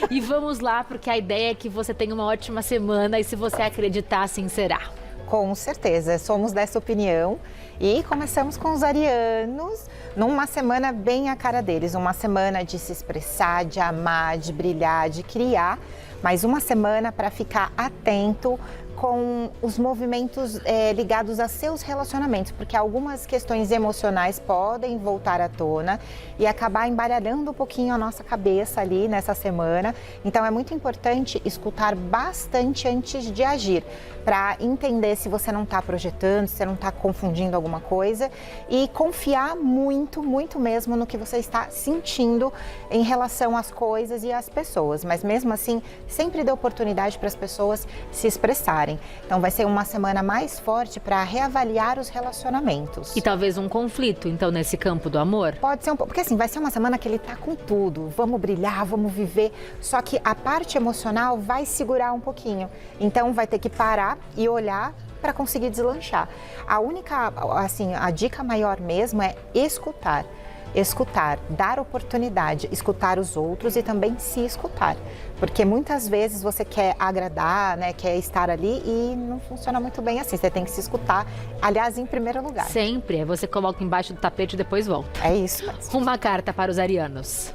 E vamos lá, porque a ideia é que você tenha uma ótima semana e se você acreditar, assim será. Com certeza, somos dessa opinião e começamos com os arianos numa semana bem a cara deles, uma semana de se expressar, de amar, de brilhar, de criar, mas uma semana para ficar atento com os movimentos ligados a seus relacionamentos, porque algumas questões emocionais podem voltar à tona e acabar embaralhando um pouquinho a nossa cabeça ali nessa semana. Então é muito importante escutar bastante antes de agir, para entender se você não está projetando, se você não está confundindo alguma coisa e confiar muito, muito mesmo no que você está sentindo em relação às coisas e às pessoas. Mas mesmo assim, sempre dê oportunidade para as pessoas se expressarem. Então vai ser uma semana mais forte para reavaliar os relacionamentos. E talvez um conflito, então, nesse campo do amor? Pode ser um pouco, porque assim, vai ser uma semana que ele tá com tudo, vamos brilhar, vamos viver, só que a parte emocional vai segurar um pouquinho. Então vai ter que parar e olhar para conseguir deslanchar. A única, assim, a dica maior mesmo é escutar. Escutar, dar oportunidade, escutar os outros e também se escutar. Porque muitas vezes você quer agradar, né, quer estar ali e não funciona muito bem assim. Você tem que se escutar, aliás, em primeiro lugar. Sempre, você coloca embaixo do tapete e depois volta. É isso mesmo. Uma carta para os arianos.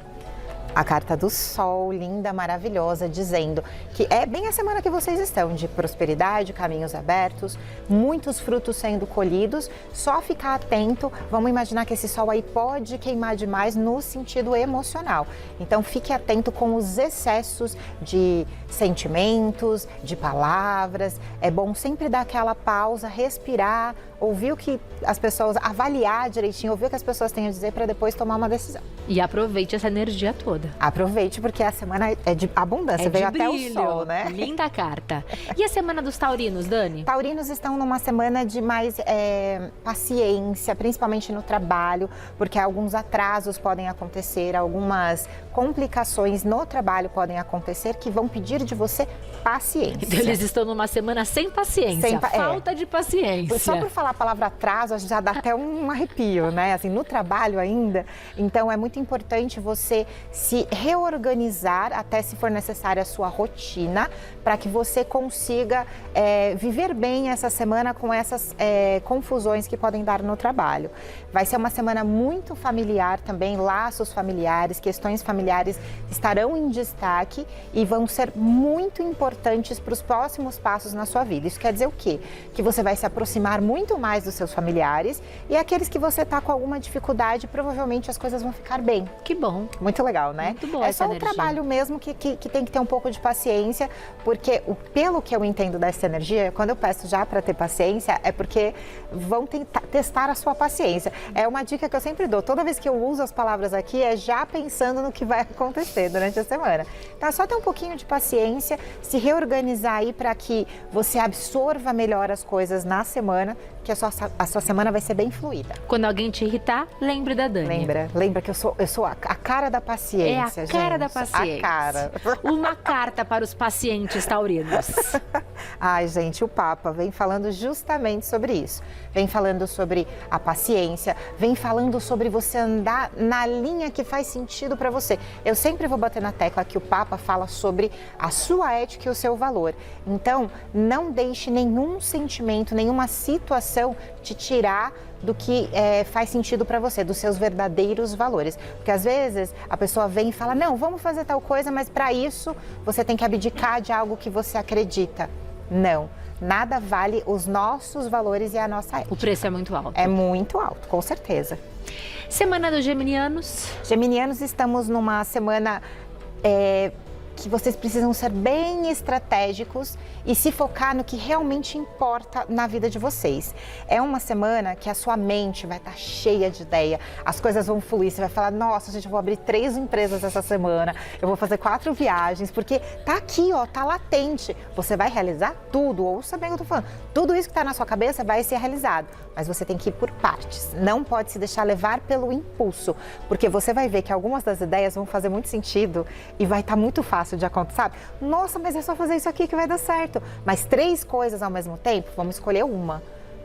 A carta do Sol, linda, maravilhosa, dizendo que é bem a semana que vocês estão, de prosperidade, caminhos abertos, muitos frutos sendo colhidos, só ficar atento, vamos imaginar que esse Sol aí pode queimar demais no sentido emocional. Então fique atento com os excessos de sentimentos, de palavras, é bom sempre dar aquela pausa, respirar, ouvir o que as pessoas, avaliar direitinho, ouvir o que as pessoas têm a dizer para depois tomar uma decisão. E aproveite essa energia toda. Aproveite, porque a semana é de abundância, veio até o sol, né? Linda carta. E a semana dos taurinos, Dani? Taurinos estão numa semana de mais paciência, principalmente no trabalho, porque alguns atrasos podem acontecer, algumas complicações no trabalho podem acontecer que vão pedir de você paciência. Então, eles estão numa semana sem paciência, falta de paciência. Só por falar a palavra atraso, já dá até um arrepio, né? Assim, no trabalho ainda. Então, é muito importante você se reorganizar, até se for necessária a sua rotina, para que você consiga viver bem essa semana com essas confusões que podem dar no trabalho. Vai ser uma semana muito familiar também, laços familiares, questões familiares estarão em destaque e vão ser muito importantes para os próximos passos na sua vida. Isso quer dizer o quê? Que você vai se aproximar muito mais dos seus familiares e aqueles que você está com alguma dificuldade, provavelmente as coisas vão ficar bem. Que bom. Muito legal, né? Muito bom. É só o trabalho mesmo que tem que ter um pouco de paciência, porque pelo que eu entendo dessa energia, quando eu peço já para ter paciência, é porque vão testar a sua paciência. É uma dica que eu sempre dou. Toda vez que eu uso as palavras aqui, é já pensando no que vai acontecer durante a semana. Então, é só ter um pouquinho de paciência, se reorganizar aí para que você absorva melhor as coisas na semana, que a sua semana vai ser bem fluida. Quando alguém te irritar, lembre da Dani. Lembra que eu sou a cara da paciência, É a cara gente. da paciência. A cara. Uma carta para os pacientes taurinos. Ai, gente, o Papa vem falando justamente sobre isso. Vem falando sobre a paciência, vem falando sobre você andar na linha que faz sentido para você. Eu sempre vou bater na tecla que o Papa fala sobre a sua ética e o seu valor. Então, não deixe nenhum sentimento, nenhuma situação te tirar do que faz sentido para você, dos seus verdadeiros valores. Porque às vezes a pessoa vem e fala, não, vamos fazer tal coisa, mas para isso você tem que abdicar de algo que você acredita. Não, nada vale os nossos valores e a nossa ética. O preço é muito alto. É muito alto, com certeza. Semana dos geminianos. Geminianos, estamos numa semana que vocês precisam ser bem estratégicos e se focar no que realmente importa na vida de vocês. É uma semana que a sua mente vai estar cheia de ideia, as coisas vão fluir, você vai falar, nossa, gente, eu vou abrir 3 empresas essa semana, eu vou fazer 4 viagens, porque tá aqui, ó, tá latente. Você vai realizar tudo, ouça bem o que eu tô falando, tudo isso que tá na sua cabeça vai ser realizado, mas você tem que ir por partes, não pode se deixar levar pelo impulso, porque você vai ver que algumas das ideias vão fazer muito sentido e vai estar muito fácil de acontecer, sabe? Nossa, mas é só fazer isso aqui que vai dar certo. Mas 3 coisas ao mesmo tempo, vamos escolher uma.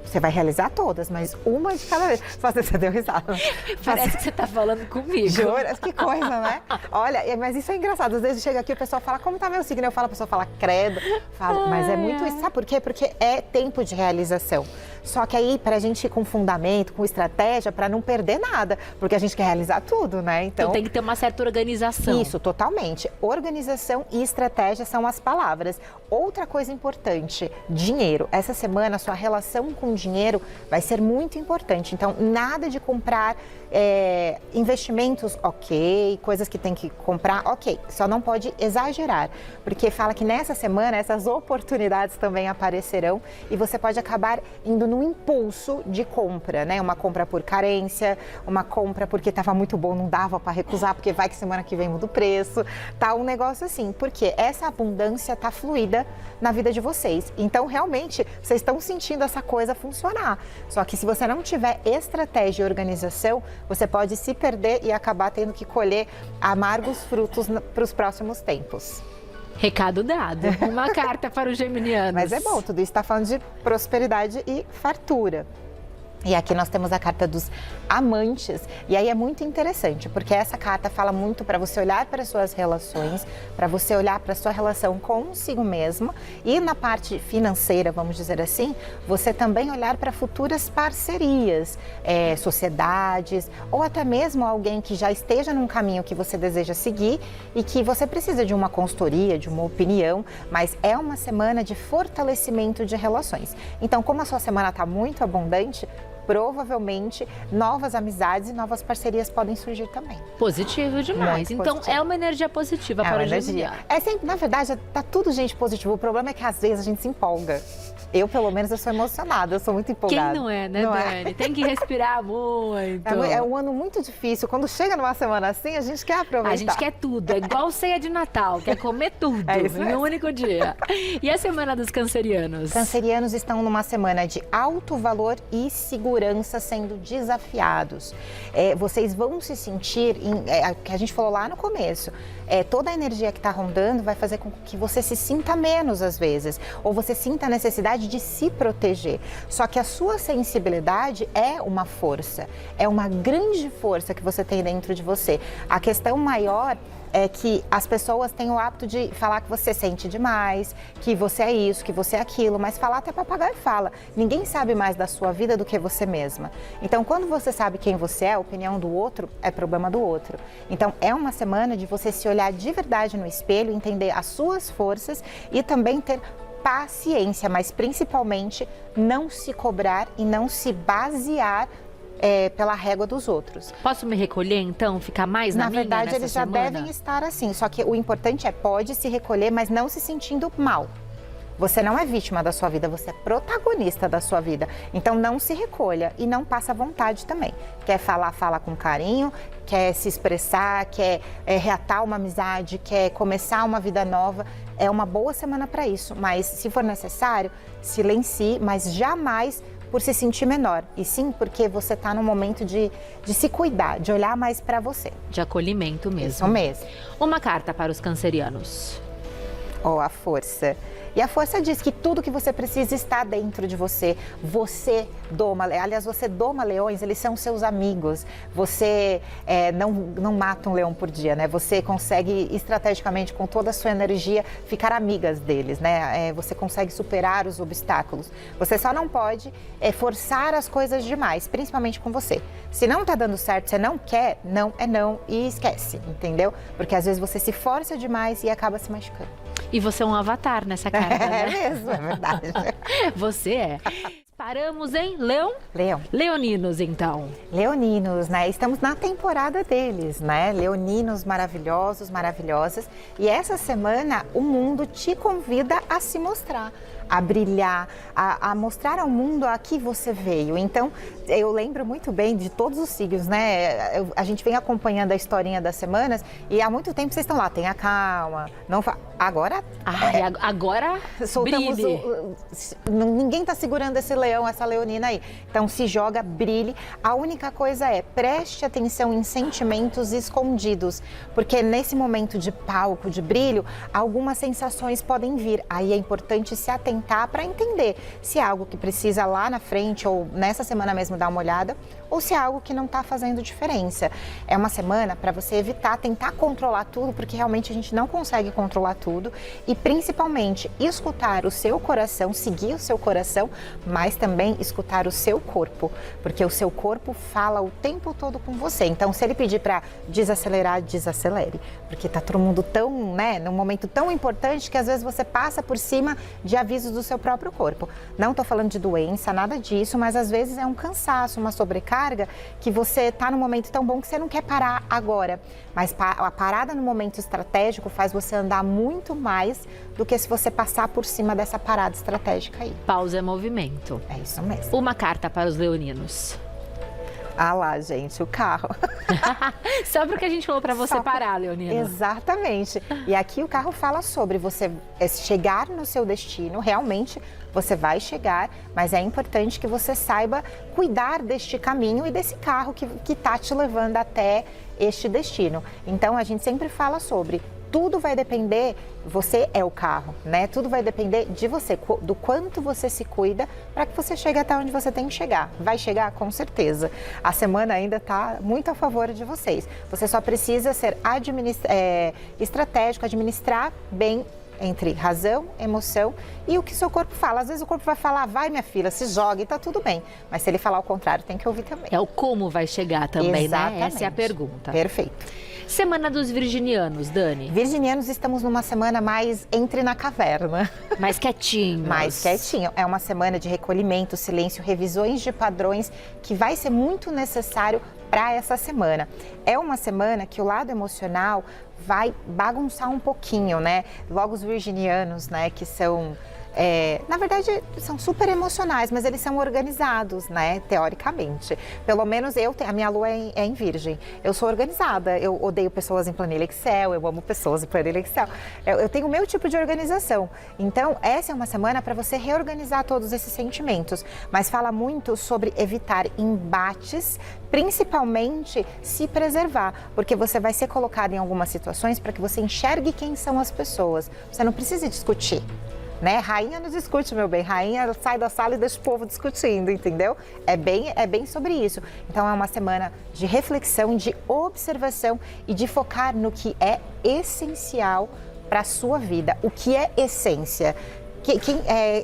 Você vai realizar todas, mas uma de cada vez. Só você deu risada. Parece que você tá falando comigo. Jura? Que coisa, né? Olha, mas isso é engraçado. Às vezes chega aqui o pessoal fala, como tá meu signo? Eu falo, a pessoa fala, credo. Falo, mas é muito isso. Sabe por quê? Porque é tempo de realização. Só que aí, pra gente ir com fundamento, com estratégia, pra não perder nada. Porque a gente quer realizar tudo, né? Então tem que ter uma certa organização. Isso, totalmente. Organização e estratégia são as palavras. Outra coisa importante, dinheiro. Essa semana, a sua relação com o dinheiro vai ser muito importante. Então, nada de comprar investimentos, ok. Coisas que tem que comprar, ok. Só não pode exagerar. Porque fala que nessa semana, essas oportunidades também aparecerão e você pode acabar indo no impulso de compra, né? Uma compra por carência, uma compra porque estava muito bom, não dava para recusar, porque vai que semana que vem muda o preço, tá um negócio assim, porque essa abundância tá fluida na vida de vocês. Então, realmente, vocês estão sentindo essa coisa funcionar. Só que se você não tiver estratégia e organização, você pode se perder e acabar tendo que colher amargos frutos para os próximos tempos. Recado dado. Uma carta para os geminianos. Mas é bom, tudo isso está falando de prosperidade e fartura. E aqui nós temos a carta dos amantes, e aí é muito interessante, porque essa carta fala muito para você olhar para as suas relações, para você olhar para a sua relação consigo mesmo, e na parte financeira, vamos dizer assim, você também olhar para futuras parcerias, sociedades, ou até mesmo alguém que já esteja num caminho que você deseja seguir e que você precisa de uma consultoria, de uma opinião, mas é uma semana de fortalecimento de relações. Então, como a sua semana está muito abundante, provavelmente novas amizades e novas parcerias podem surgir também. Positivo demais. Muito então positivo. É uma energia positiva para o geminiano. É sempre, na verdade, tá tudo gente positivo. O problema é que às vezes a gente se empolga. Eu, pelo menos, eu sou emocionada, eu sou muito empolgada. Quem não é, né, não Dani? Tem que respirar muito. É um ano muito difícil. Quando chega numa semana assim, a gente quer aproveitar. A gente quer tudo. É igual ceia de Natal, quer comer tudo em um único dia. E a semana dos cancerianos? Cancerianos estão numa semana de alto valor e segurança sendo desafiados. Vocês vão se sentir, que a gente falou lá no começo, toda a energia que está rondando vai fazer com que você se sinta menos às vezes, ou você sinta a necessidade de se proteger. Só que a sua sensibilidade é uma força, é uma grande força que você tem dentro de você. A questão maior é que as pessoas têm o hábito de falar que você sente demais, que você é isso, que você é aquilo, mas falar até papagaio fala. Ninguém sabe mais da sua vida do que você mesma. Então, quando você sabe quem você é, a opinião do outro é problema do outro. Então, é uma semana de você se olhar de verdade no espelho, entender as suas forças e também ter paciência, mas principalmente não se cobrar e não se basear pela régua dos outros. Posso me recolher, então? Ficar mais na minha verdade, nessa eles já semana? devem estar assim, só que o importante pode se recolher, mas não se sentindo mal. Você não é vítima da sua vida, você é protagonista da sua vida. Então, não se recolha e não passa vontade também. Quer falar, fala com carinho, quer se expressar, quer reatar uma amizade, quer começar uma vida nova. É uma boa semana para isso, mas se for necessário, silencie, mas jamais por se sentir menor, e sim porque você está no momento de se cuidar, de olhar mais para você. De acolhimento mesmo. Isso mesmo. Uma carta para os cancerianos. A força. E a força diz que tudo que você precisa está dentro de você. Você doma, aliás, você doma leões, eles são seus amigos. Você não mata um leão por dia, né? Você consegue estrategicamente, com toda a sua energia, ficar amigas deles, né? Você consegue superar os obstáculos. Você só não pode forçar as coisas demais, principalmente com você. Se não tá dando certo, você não quer, não é não e esquece, entendeu? Porque às vezes você se força demais e acaba se machucando. E você é um avatar nessa carta, né? É mesmo, é verdade. Você é. Paramos em Leão? Leão. Leoninos, então. Leoninos, né? Estamos na temporada deles, né? Leoninos maravilhosos, maravilhosas. E essa semana o mundo te convida a se mostrar, a brilhar, a mostrar ao mundo a que você veio. Então, eu lembro muito bem de todos os signos, né? A gente vem acompanhando a historinha das semanas e há muito tempo vocês estão lá, tenha calma, não agora... agora soltamos brilhe. Ninguém está segurando esse leão, essa leonina aí. Então, se joga, brilhe. A única coisa preste atenção em sentimentos escondidos, porque nesse momento de palco, de brilho, algumas sensações podem vir. Aí é importante se atentar sentar para entender se é algo que precisa lá na frente ou nessa semana mesmo dar uma olhada, ou se é algo que não está fazendo diferença. É uma semana para você evitar tentar controlar tudo, porque realmente a gente não consegue controlar tudo, e principalmente escutar o seu coração, seguir o seu coração, mas também escutar o seu corpo, porque o seu corpo fala o tempo todo com você. Então, se ele pedir para desacelerar, desacelere, porque tá todo mundo tão, né, num momento tão importante que às vezes você passa por cima de avisos do seu próprio corpo. Não tô falando de doença, nada disso, mas às vezes é um cansaço, uma sobrecarga, que você tá num momento tão bom que você não quer parar agora. Mas a parada no momento estratégico faz você andar muito mais do que se você passar por cima dessa parada estratégica aí. Pausa é movimento. É isso mesmo. Uma carta para os leoninos. Ah lá, gente, o carro. Só porque a gente falou para você parar, Leonino. Exatamente. E aqui o carro fala sobre você chegar no seu destino, realmente você vai chegar, mas é importante que você saiba cuidar deste caminho e desse carro que tá te levando até este destino. Então a gente sempre fala sobre tudo vai depender, você é o carro, né? Tudo vai depender de você, do quanto você se cuida para que você chegue até onde você tem que chegar. Vai chegar? Com certeza. A semana ainda está muito a favor de vocês. Você só precisa ser estratégico, administrar bem entre razão, emoção e o que seu corpo fala. Às vezes o corpo vai falar, vai minha filha, se joga e tá tudo bem. Mas se ele falar o contrário, tem que ouvir também. É o como vai chegar também, exatamente, né? Essa é a pergunta. Perfeito. Semana dos virginianos, Dani. Virginianos, estamos numa semana mais entre na caverna. Mais quietinho. Mais quietinho. É uma semana de recolhimento, silêncio, revisões de padrões que vai ser muito necessário para essa semana. É uma semana que o lado emocional vai bagunçar um pouquinho, né? Logo os virginianos, né, que são... na verdade, são super emocionais, mas eles são organizados, né, teoricamente. Pelo menos a minha lua é em Virgem. Eu sou organizada, eu odeio pessoas em planilha Excel, eu amo pessoas em planilha Excel. Eu tenho o meu tipo de organização. Então, essa é uma semana para você reorganizar todos esses sentimentos. Mas fala muito sobre evitar embates, principalmente se preservar, porque você vai ser colocado em algumas situações para que você enxergue quem são as pessoas. Você não precisa discutir. Né? Rainha não discute, meu bem. Rainha sai da sala e deixa o povo discutindo, entendeu? É bem sobre isso. Então é uma semana de reflexão, de observação e de focar no que é essencial para a sua vida. O que é essência?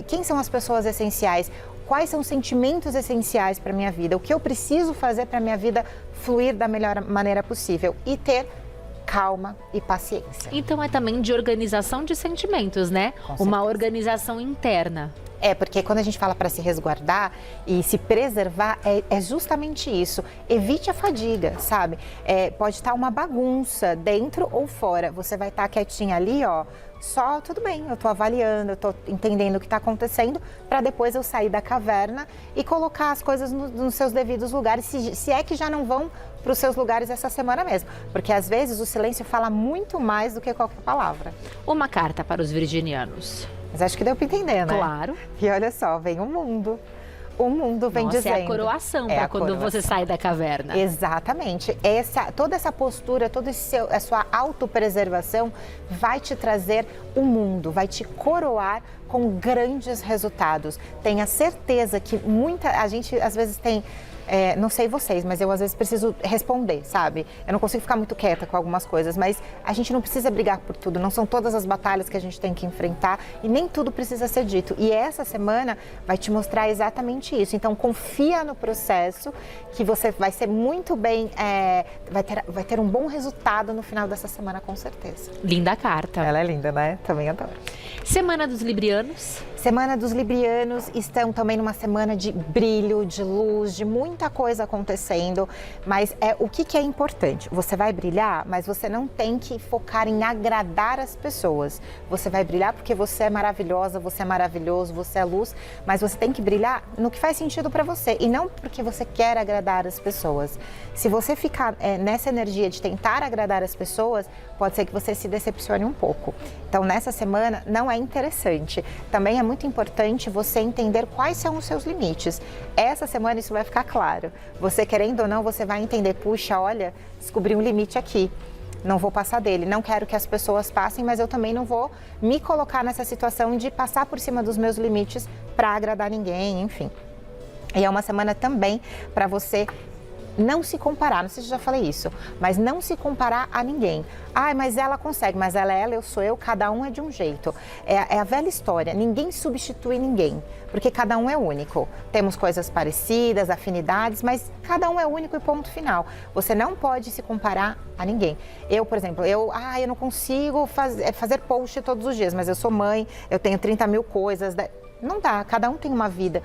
Quem são as pessoas essenciais? Quais são os sentimentos essenciais para a minha vida? O que eu preciso fazer para a minha vida fluir da melhor maneira possível? E ter calma e paciência. Então é também de organização de sentimentos, né? Uma organização interna. Porque quando a gente fala para se resguardar e se preservar, é justamente isso. Evite a fadiga, sabe? Pode estar uma bagunça dentro ou fora. Você vai estar quietinha ali, ó. Só, tudo bem, eu tô avaliando, eu tô entendendo o que está acontecendo, para depois eu sair da caverna e colocar as coisas nos seus devidos lugares, se é que já não vão para os seus lugares essa semana mesmo. Porque às vezes o silêncio fala muito mais do que qualquer palavra. Uma carta para os virginianos. Mas acho que deu para entender, né? Claro. E olha só, vem o mundo. O mundo vem dizendo. É a coroação para quando você sai da caverna. Exatamente. Toda essa postura, toda a sua autopreservação vai te trazer o mundo, vai te coroar com grandes resultados. Tenha certeza que a gente às vezes tem... não sei vocês, mas eu às vezes preciso responder, sabe? Eu não consigo ficar muito quieta com algumas coisas, mas a gente não precisa brigar por tudo, não são todas as batalhas que a gente tem que enfrentar e nem tudo precisa ser dito. E essa semana vai te mostrar exatamente isso. Então confia no processo, que você vai ser muito bem, vai ter um bom resultado no final dessa semana, com certeza. Linda carta. Ela é linda, né? Também adoro. Semana dos librianos. Semana dos librianos estão também numa semana de brilho, de luz, de muita coisa acontecendo, mas o que é importante? Você vai brilhar, mas você não tem que focar em agradar as pessoas. Você vai brilhar porque você é maravilhosa, você é maravilhoso, você é luz, mas você tem que brilhar no que faz sentido para você e não porque você quer agradar as pessoas. Se você ficar nessa energia de tentar agradar as pessoas, pode ser que você se decepcione um pouco. Então, nessa semana, não é interessante. Também é muito importante você entender quais são os seus limites. Essa semana isso vai ficar claro. Você, querendo ou não, você vai entender, puxa, olha, descobri um limite aqui. não vou passar dele. Não quero que as pessoas passem, mas eu também não vou me colocar nessa situação de passar por cima dos meus limites para agradar ninguém, enfim. E é uma semana também para você não se comparar, não sei se eu já falei isso, mas não se comparar a ninguém. Ah, mas ela consegue, mas ela é ela, eu sou eu, cada um é de um jeito. É a velha história, ninguém substitui ninguém, porque cada um é único. Temos coisas parecidas, afinidades, mas cada um é único e ponto final. Você não pode se comparar a ninguém. Eu, por exemplo, eu não consigo fazer post todos os dias, mas eu sou mãe, eu tenho 30 mil coisas. Não dá, cada um tem uma vida.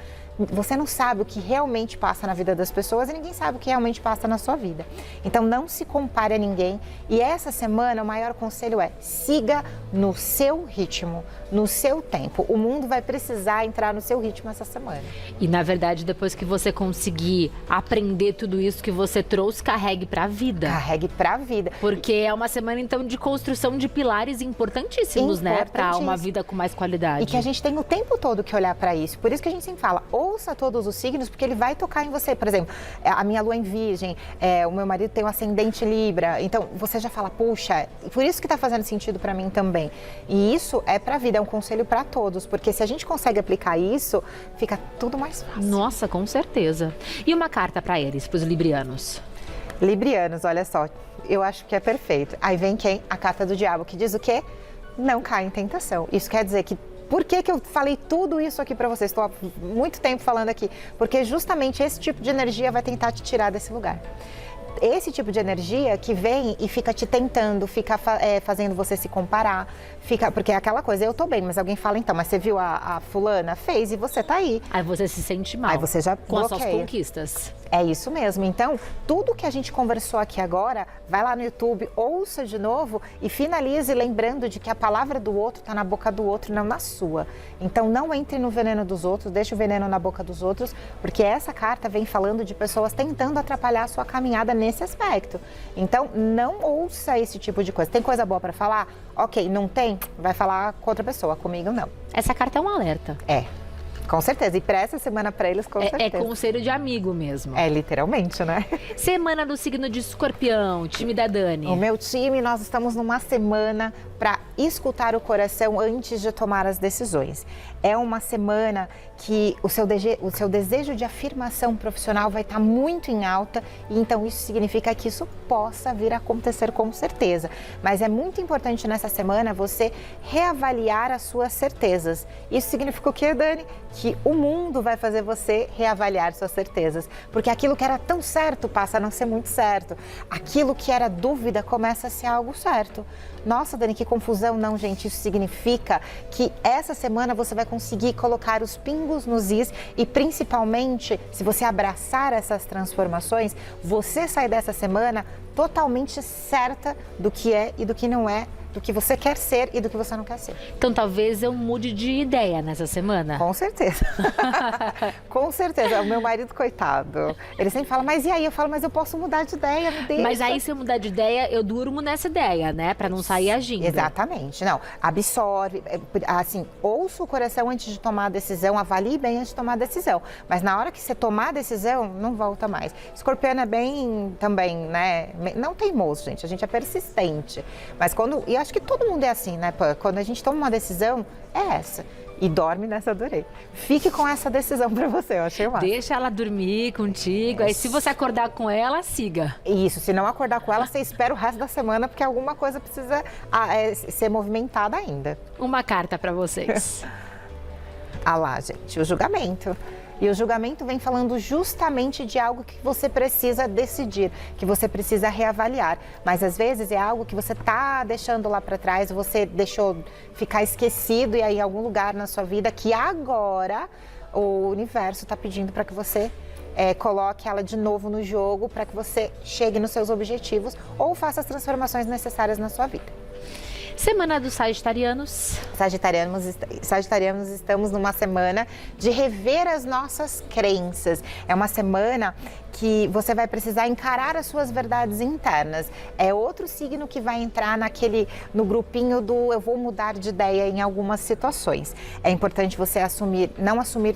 Você não sabe o que realmente passa na vida das pessoas e ninguém sabe o que realmente passa na sua vida. Então não se compare a ninguém. E essa semana o maior conselho é: siga no seu ritmo, no seu tempo. O mundo vai precisar entrar no seu ritmo essa semana. E na verdade, depois que você conseguir aprender tudo isso que você trouxe, carregue pra vida. Carregue pra vida. Porque é uma semana então de construção de pilares importantíssimos, né? Pra uma vida com mais qualidade. E que a gente tem o tempo todo que olhar pra isso. Por isso que a gente sempre fala: ouça todos os signos, porque ele vai tocar em você. Por exemplo, a minha lua em Virgem, o meu marido tem um ascendente Libra, então você já fala, puxa, por isso que tá fazendo sentido para mim também. E isso é pra vida, é um conselho para todos, porque se a gente consegue aplicar isso, fica tudo mais fácil. Nossa, com certeza. E uma carta para eles, pros librianos? Librianos, olha só, eu acho que é perfeito. Aí vem quem? A carta do diabo, que diz o quê? Não cai em tentação. Isso quer dizer que por que eu falei tudo isso aqui para vocês? Estou há muito tempo falando aqui. Porque justamente esse tipo de energia vai tentar te tirar desse lugar. Esse tipo de energia que vem e fica te tentando, fica fazendo você se comparar, porque é aquela coisa, eu tô bem, mas alguém fala, então, mas você viu a fulana? Fez e você tá aí. Aí você se sente mal. Aí você já com bloqueia. As suas conquistas. É isso mesmo. Então, tudo que a gente conversou aqui agora, vai lá no YouTube, ouça de novo e finalize lembrando de que a palavra do outro tá na boca do outro, não na sua. Então, não entre no veneno dos outros, deixe o veneno na boca dos outros, porque essa carta vem falando de pessoas tentando atrapalhar a sua caminhada nesse aspecto. Então, não ouça esse tipo de coisa. Tem coisa boa para falar? Ok, não tem? Vai falar com outra pessoa, comigo não. Essa carta é um alerta. É. Com certeza. E para essa semana para eles, com certeza. É conselho de amigo mesmo. É, literalmente, né? Semana do signo de Escorpião, time da Dani. O meu time, nós estamos numa semana para escutar o coração antes de tomar as decisões. É uma semana que o seu desejo de afirmação profissional vai estar muito em alta, e então isso significa que isso possa vir a acontecer com certeza. Mas é muito importante nessa semana você reavaliar as suas certezas. Isso significa o quê, Dani? Que o mundo vai fazer você reavaliar suas certezas. Porque aquilo que era tão certo passa a não ser muito certo. Aquilo que era dúvida começa a ser algo certo. Nossa, Dani, que confusão. Não, gente, isso significa que essa semana você vai conseguir colocar os pingos nos is e, principalmente, se você abraçar essas transformações, você sai dessa semana totalmente certa do que é e do que não é, do que você quer ser e do que você não quer ser. Então talvez eu mude de ideia nessa semana? Com certeza. Com certeza. O meu marido, coitado, ele sempre fala, mas e aí? Eu falo, mas eu posso mudar de ideia, me deixa. Mas aí se eu mudar de ideia, eu durmo nessa ideia, né? Pra não sair agindo. Exatamente. Não, absorve, assim, ouça o coração antes de tomar a decisão, avalie bem antes de tomar a decisão. Mas na hora que você tomar a decisão, não volta mais. Escorpiano é bem também, né? Não teimoso, gente. A gente é persistente. Mas e acho que todo mundo é assim, né, Pã? Quando a gente toma uma decisão, é essa. E dorme nessa, adorei. Fique com essa decisão pra você, eu achei massa. Deixa ela dormir contigo, aí se você acordar com ela, siga. Isso, se não acordar com ela, você espera o resto da semana, porque alguma coisa precisa ser movimentada ainda. Uma carta pra vocês. Ah lá, gente, o julgamento. E o julgamento vem falando justamente de algo que você precisa decidir, que você precisa reavaliar. Mas às vezes é algo que você está deixando lá para trás, você deixou ficar esquecido e aí em algum lugar na sua vida que agora o universo está pedindo para que você coloque ela de novo no jogo, para que você chegue nos seus objetivos ou faça as transformações necessárias na sua vida. Semana dos Sagitarianos. Sagitarianos, estamos numa semana de rever as nossas crenças. É uma semana que você vai precisar encarar as suas verdades internas. É outro signo que vai entrar no grupinho do eu vou mudar de ideia em algumas situações. É importante você não assumir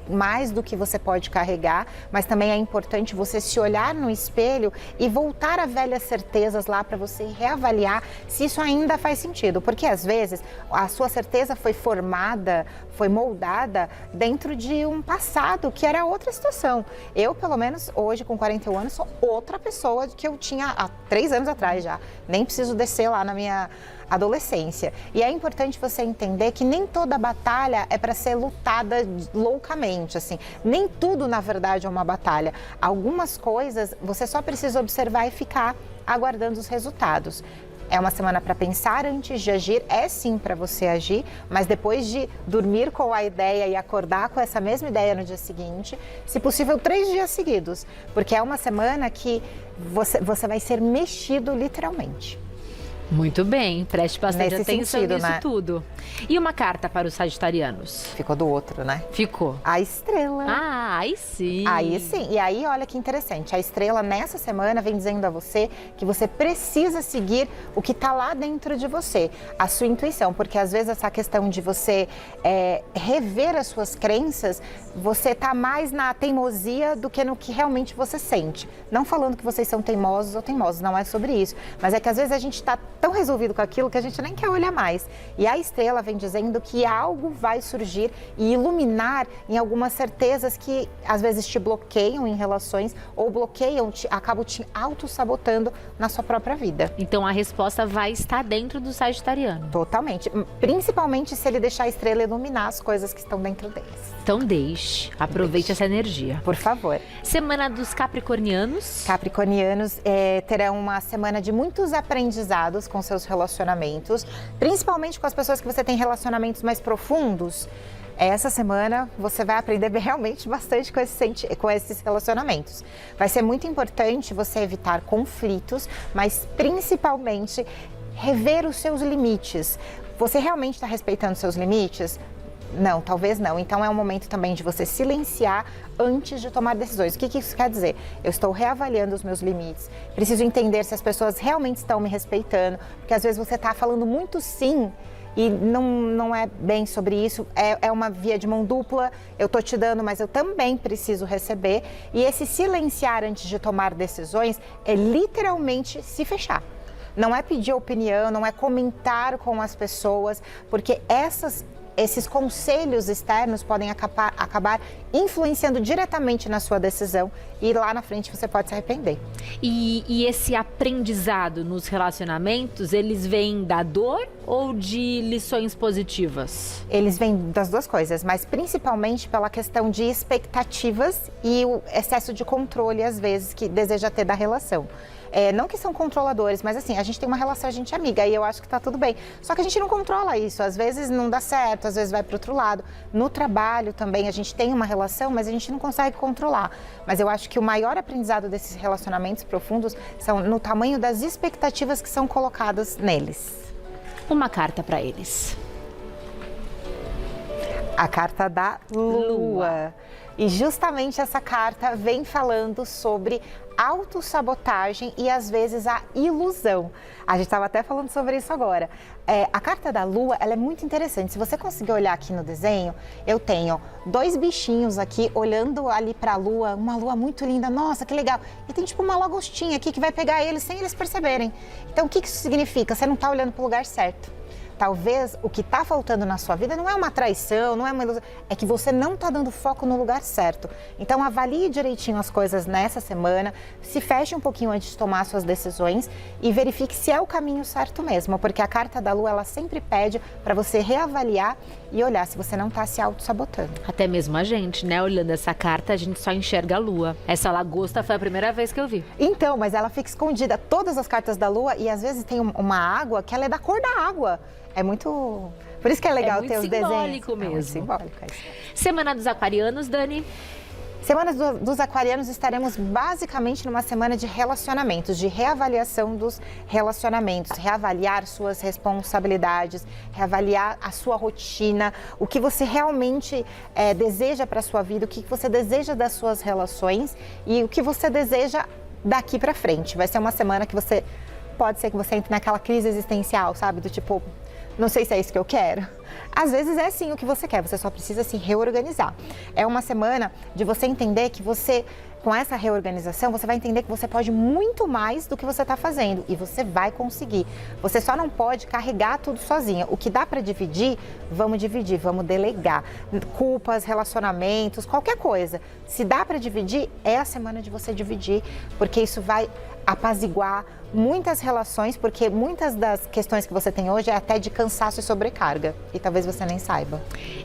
mais do que você pode carregar, mas também é importante você se olhar no espelho e voltar a velhas certezas lá para você reavaliar se isso ainda faz sentido. Porque às vezes a sua certeza foi formada, foi moldada dentro de um passado que era outra situação. Eu, pelo menos hoje, com 41 anos, sou outra pessoa que eu tinha há 3 anos atrás já. Nem preciso descer lá na minha adolescência. E é importante você entender que nem toda batalha é para ser lutada loucamente, assim. Nem tudo, na verdade, é uma batalha. Algumas coisas você só precisa observar e ficar aguardando os resultados. É uma semana para pensar antes de agir, é sim para você agir, mas depois de dormir com a ideia e acordar com essa mesma ideia no dia seguinte, se possível 3 dias seguidos, porque é uma semana que você vai ser mexido literalmente. Muito bem, preste bastante Nesse atenção sentido, nisso né? tudo. E uma carta para os sagitarianos? Ficou do outro, né? Ficou. A estrela. Ah, aí sim. Aí sim. E aí, olha que interessante. A estrela, nessa semana, vem dizendo a você que você precisa seguir o que está lá dentro de você, a sua intuição. Porque, às vezes, essa questão de você rever as suas crenças, você está mais na teimosia do que no que realmente você sente. Não falando que vocês são teimosos ou teimosos, não é sobre isso. Mas é que, às vezes, a gente está tão resolvido com aquilo que a gente nem quer olhar mais. E a estrela vem dizendo que algo vai surgir e iluminar em algumas certezas que às vezes te bloqueiam em relações ou acabam te auto-sabotando na sua própria vida. Então a resposta vai estar dentro do sagitariano. Totalmente. Principalmente se ele deixar a estrela iluminar as coisas que estão dentro deles. Então deixe, aproveite essa energia. Por favor. Semana dos capricornianos. Capricornianos terão uma semana de muitos aprendizados com seus relacionamentos, principalmente com as pessoas que você tem relacionamentos mais profundos. Essa semana você vai aprender realmente bastante com esses relacionamentos. Vai ser muito importante você evitar conflitos, mas principalmente rever os seus limites. Você realmente está respeitando seus limites? Não, talvez não. Então é um momento também de você silenciar antes de tomar decisões. O que isso quer dizer? Eu estou reavaliando os meus limites. Preciso entender se as pessoas realmente estão me respeitando, porque às vezes você está falando muito sim e não é bem sobre isso. É uma via de mão dupla. Eu estou te dando, mas eu também preciso receber. E esse silenciar antes de tomar decisões é literalmente se fechar. Não é pedir opinião, não é comentar com as pessoas, porque esses conselhos externos podem acabar influenciando diretamente na sua decisão e lá na frente você pode se arrepender. E esse aprendizado nos relacionamentos, eles vêm da dor ou de lições positivas? Eles vêm das duas coisas, mas principalmente pela questão de expectativas e o excesso de controle, às vezes, que deseja ter da relação. Não que são controladores, mas assim, a gente tem uma relação, a gente é amiga e eu acho que tá tudo bem. Só que a gente não controla isso, às vezes não dá certo, às vezes vai pro outro lado. No trabalho também a gente tem uma relação, mas a gente não consegue controlar. Mas eu acho que o maior aprendizado desses relacionamentos profundos são no tamanho das expectativas que são colocadas neles. Uma carta para eles. A carta da Lua. E justamente essa carta vem falando sobre autossabotagem e às vezes a ilusão. A gente estava até falando sobre isso agora. A carta da Lua, ela é muito interessante. Se você conseguir olhar aqui no desenho, eu tenho 2 bichinhos aqui olhando ali para a Lua, uma Lua muito linda, nossa, que legal. E tem tipo uma lagostinha aqui que vai pegar eles sem eles perceberem. Então o que isso significa? Você não está olhando para o lugar certo. Talvez o que está faltando na sua vida não é uma traição, não é uma ilusão, é que você não está dando foco no lugar certo. Então avalie direitinho as coisas nessa semana, se feche um pouquinho antes de tomar suas decisões e verifique se é o caminho certo mesmo, porque a carta da Lua, ela sempre pede para você reavaliar e olhar se você não está se auto-sabotando. Até mesmo a gente, né? Olhando essa carta, a gente só enxerga a Lua. Essa lagosta foi a primeira vez que eu vi. Então, mas ela fica escondida, todas as cartas da Lua, e às vezes tem uma água que ela é da cor da água. É muito... Por isso que é legal ter os desenhos. Simbólico mesmo. É muito simbólico. Semana dos aquarianos, Dani. Semana dos aquarianos, estaremos basicamente numa semana de relacionamentos, de reavaliação dos relacionamentos, reavaliar suas responsabilidades, reavaliar a sua rotina, o que você realmente deseja para a sua vida, o que você deseja das suas relações e o que você deseja daqui para frente. Vai ser uma semana que pode ser que você entre naquela crise existencial, sabe? Do tipo, não sei se é isso que eu quero. Às vezes é sim o que você quer, você só precisa se reorganizar. É uma semana de você entender que você, com essa reorganização, você vai entender que você pode muito mais do que você está fazendo e você vai conseguir. Você só não pode carregar tudo sozinha. O que dá para dividir, vamos delegar. Culpas, relacionamentos, qualquer coisa. Se dá para dividir, é a semana de você dividir, porque isso vai apaziguar muitas relações, porque muitas das questões que você tem hoje é até de cansaço e sobrecarga, e talvez você nem saiba.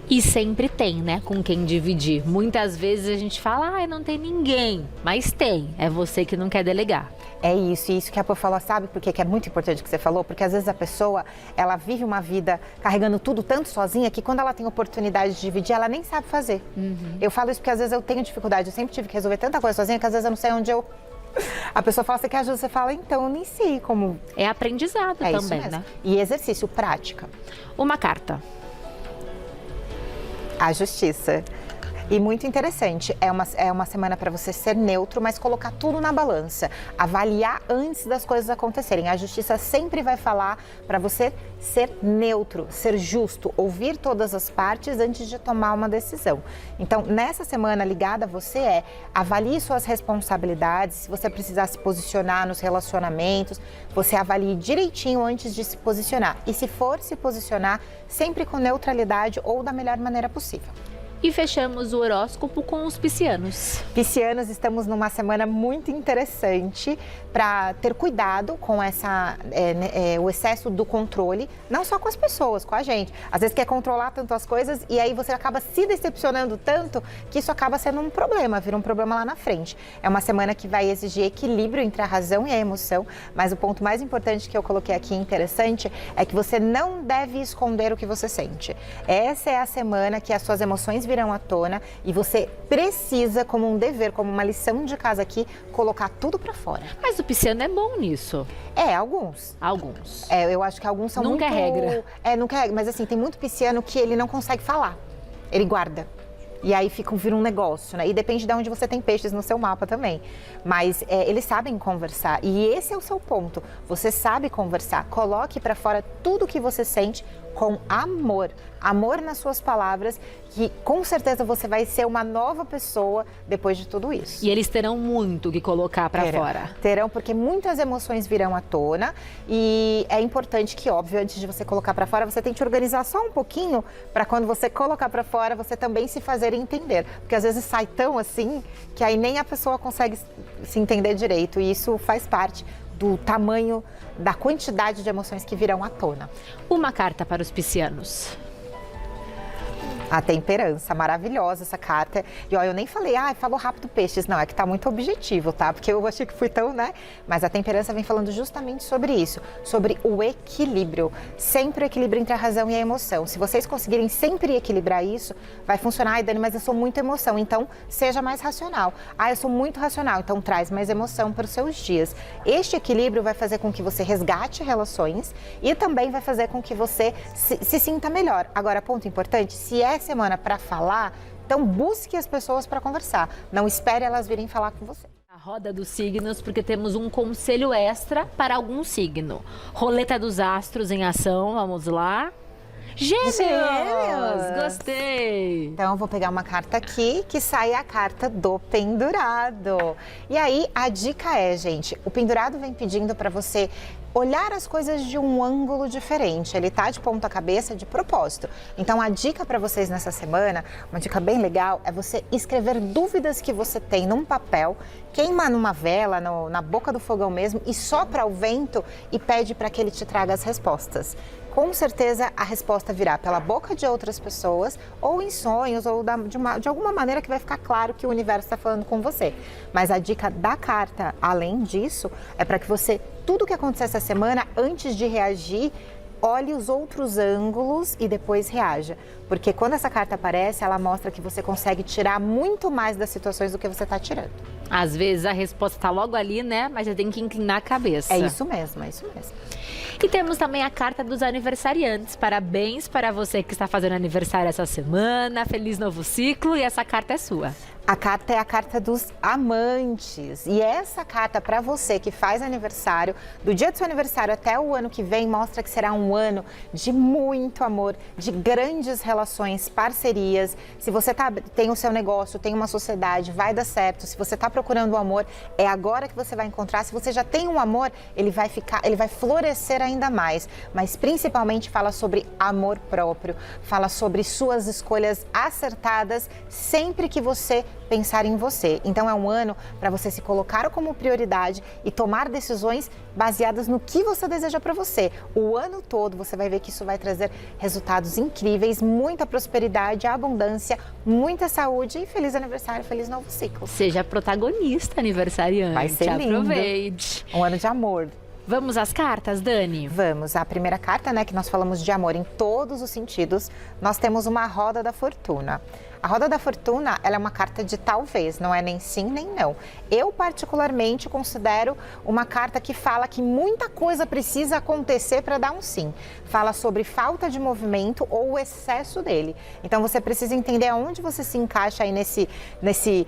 E sempre tem, né, com quem dividir. Muitas vezes a gente fala, não tem ninguém, mas tem, é você que não quer delegar. É isso, e isso que a Pô falou, sabe por quê? Que é muito importante o que você falou? Porque às vezes a pessoa, ela vive uma vida carregando tudo tanto sozinha, que quando ela tem oportunidade de dividir, ela nem sabe fazer. Eu falo isso porque às vezes eu tenho dificuldade, eu sempre tive que resolver tanta coisa sozinha, que às vezes eu não sei onde eu... A pessoa fala, você quer ajuda? Você fala, então, eu nem sei como... É aprendizado também, isso mesmo, né? E exercício, prática. Uma carta. A justiça. E muito interessante, é uma semana para você ser neutro, mas colocar tudo na balança. Avaliar antes das coisas acontecerem. A justiça sempre vai falar para você ser neutro, ser justo, ouvir todas as partes antes de tomar uma decisão. Então, nessa semana ligada a você avalie suas responsabilidades, se você precisar se posicionar nos relacionamentos, você avalie direitinho antes de se posicionar. E se for se posicionar, sempre com neutralidade ou da melhor maneira possível. E fechamos o horóscopo com os piscianos. Piscianos, estamos numa semana muito interessante para ter cuidado com o excesso do controle, não só com as pessoas, com a gente. Às vezes quer controlar tanto as coisas e aí você acaba se decepcionando tanto que isso acaba sendo um problema, vira um problema lá na frente. É uma semana que vai exigir equilíbrio entre a razão e a emoção, mas o ponto mais importante que eu coloquei aqui interessante é que você não deve esconder o que você sente. Essa é a semana que as suas emoções virão à tona e você precisa, como um dever, como uma lição de casa aqui, colocar tudo pra fora. Mas o pisciano é bom nisso. Alguns. Alguns. Eu acho que alguns são nunca muito... é regra. Nunca é regra, mas assim, tem muito pisciano que ele não consegue falar, ele guarda. E aí vira um negócio, né? E depende de onde você tem peixes no seu mapa também. Mas eles sabem conversar e esse é o seu ponto. Você sabe conversar. Coloque para fora tudo que você sente com amor. Amor nas suas palavras, que com certeza você vai ser uma nova pessoa depois de tudo isso. E eles terão muito que colocar para fora. Terão, porque muitas emoções virão à tona e é importante que, óbvio, antes de você colocar para fora, você tente organizar só um pouquinho para quando você colocar para fora, você também se fazer entender. Porque às vezes sai tão assim que aí nem a pessoa consegue se entender direito e isso faz parte do tamanho, da quantidade de emoções que virão à tona. Uma carta para os piscianos. A temperança, maravilhosa essa carta. E ó, eu nem falei, falou rápido peixes. Não, é que tá muito objetivo, tá? Porque eu achei que fui tão, né? Mas a temperança vem falando justamente sobre isso, sobre o equilíbrio. Sempre o equilíbrio entre a razão e a emoção. Se vocês conseguirem sempre equilibrar isso, vai funcionar. Ai, Dani, mas eu sou muito emoção, então seja mais racional. Eu sou muito racional, então traz mais emoção para os seus dias. Este equilíbrio vai fazer com que você resgate relações e também vai fazer com que você se sinta melhor. Agora, ponto importante, se é semana para falar, então busque as pessoas para conversar. Não espere elas virem falar com você. A roda dos signos, porque temos um conselho extra para algum signo. Roleta dos astros em ação, vamos lá. Gêmeos! Gostei! Então, eu vou pegar uma carta aqui, que sai a carta do pendurado. E aí, a dica é, gente, o pendurado vem pedindo para você olhar as coisas de um ângulo diferente. Ele tá de ponta cabeça de propósito. Então, a dica para vocês nessa semana, uma dica bem legal, é você escrever dúvidas que você tem num papel, queima numa vela, na boca do fogão mesmo, e sopra o vento e pede para que ele te traga as respostas. Com certeza a resposta virá pela boca de outras pessoas, ou em sonhos, ou de alguma maneira que vai ficar claro que o universo está falando com você. Mas a dica da carta, além disso, é para que você, tudo que acontecer essa semana, antes de reagir, olhe os outros ângulos e depois reaja. Porque quando essa carta aparece, ela mostra que você consegue tirar muito mais das situações do que você está tirando. Às vezes a resposta está logo ali, né? Mas já tem que inclinar a cabeça. É isso mesmo, é isso mesmo. E temos também a carta dos aniversariantes. Parabéns para você que está fazendo aniversário essa semana. Feliz novo ciclo e essa carta é sua. A carta é a carta dos amantes. E essa carta, para você que faz aniversário, do dia do seu aniversário até o ano que vem, mostra que será um ano de muito amor, de grandes relações, parcerias. Se você tem o seu negócio, tem uma sociedade, vai dar certo. Se você está procurando o amor, é agora que você vai encontrar. Se você já tem um amor, ele vai florescer ainda mais. Mas principalmente fala sobre amor próprio, fala sobre suas escolhas acertadas sempre que você pensar em você. Então é um ano para você se colocar como prioridade e tomar decisões baseadas no que você deseja para você. O ano todo você vai ver que isso vai trazer resultados incríveis, muita prosperidade, abundância, muita saúde e feliz aniversário, feliz novo ciclo. Seja protagonista aniversariante. Vai ser lindo. Aproveite. Um ano de amor. Vamos às cartas, Dani? Vamos. A primeira carta, né, que nós falamos de amor em todos os sentidos, nós temos uma roda da fortuna. A roda da fortuna, ela é uma carta de talvez, não é nem sim nem não. Eu particularmente considero uma carta que fala que muita coisa precisa acontecer para dar um sim. Fala sobre falta de movimento ou o excesso dele. Então você precisa entender aonde você se encaixa aí nesse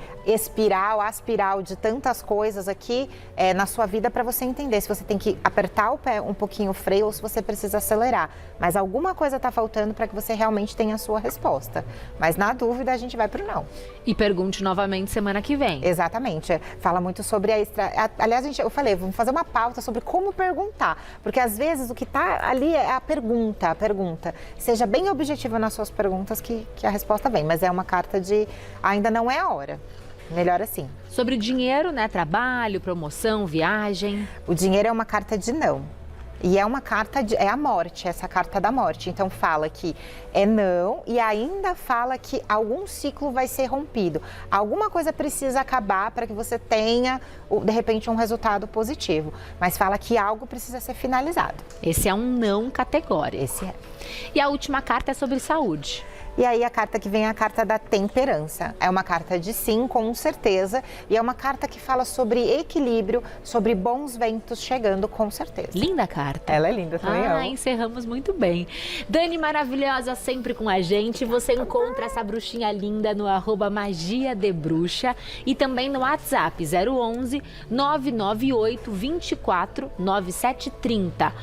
aspiral de tantas coisas aqui na sua vida para você entender se você tem que apertar o pé um pouquinho o freio ou se você precisa acelerar. Mas alguma coisa está faltando para que você realmente tenha a sua resposta. Mas na dúvida a gente vai pro não. E pergunte novamente semana que vem. Exatamente. Fala muito sobre aliás, eu falei, vamos fazer uma pauta sobre como perguntar. Porque às vezes o que está ali é a pergunta. Seja bem objetiva nas suas perguntas que a resposta vem. Mas é uma carta de ainda não é a hora. Melhor assim. Sobre dinheiro, né? Trabalho, promoção, viagem. O dinheiro é uma carta de não. E é uma carta, é a morte, essa carta da morte. Então fala que é não e ainda fala que algum ciclo vai ser rompido. Alguma coisa precisa acabar para que você tenha, de repente, um resultado positivo. Mas fala que algo precisa ser finalizado. Esse é um não categórico. Esse é. E a última carta é sobre saúde. E aí a carta que vem é a carta da temperança. É uma carta de sim, com certeza. E é uma carta que fala sobre equilíbrio, sobre bons ventos chegando, com certeza. Linda carta. Ela é linda também. Encerramos muito bem. Dani maravilhosa, sempre com a gente. Você encontra essa bruxinha linda no @magiadebruxa e também no WhatsApp 011 998 24 9730.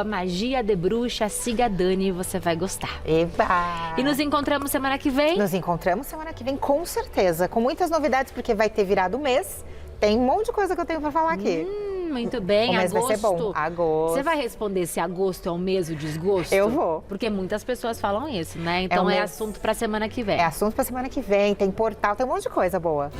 @magiadebruxa. Siga a Dani e você vai gostar. Eba! E nos encontramos semana que vem? Nos encontramos semana que vem, com certeza. Com muitas novidades, porque vai ter virado o mês. Tem um monte de coisa que eu tenho para falar aqui. Muito bem, o mês agosto. Vai ser bom. Agosto. Você vai responder se agosto é o mês do desgosto? Eu vou. Porque muitas pessoas falam isso, né? Então é assunto para semana que vem. É assunto para semana que vem. Tem portal, tem um monte de coisa boa.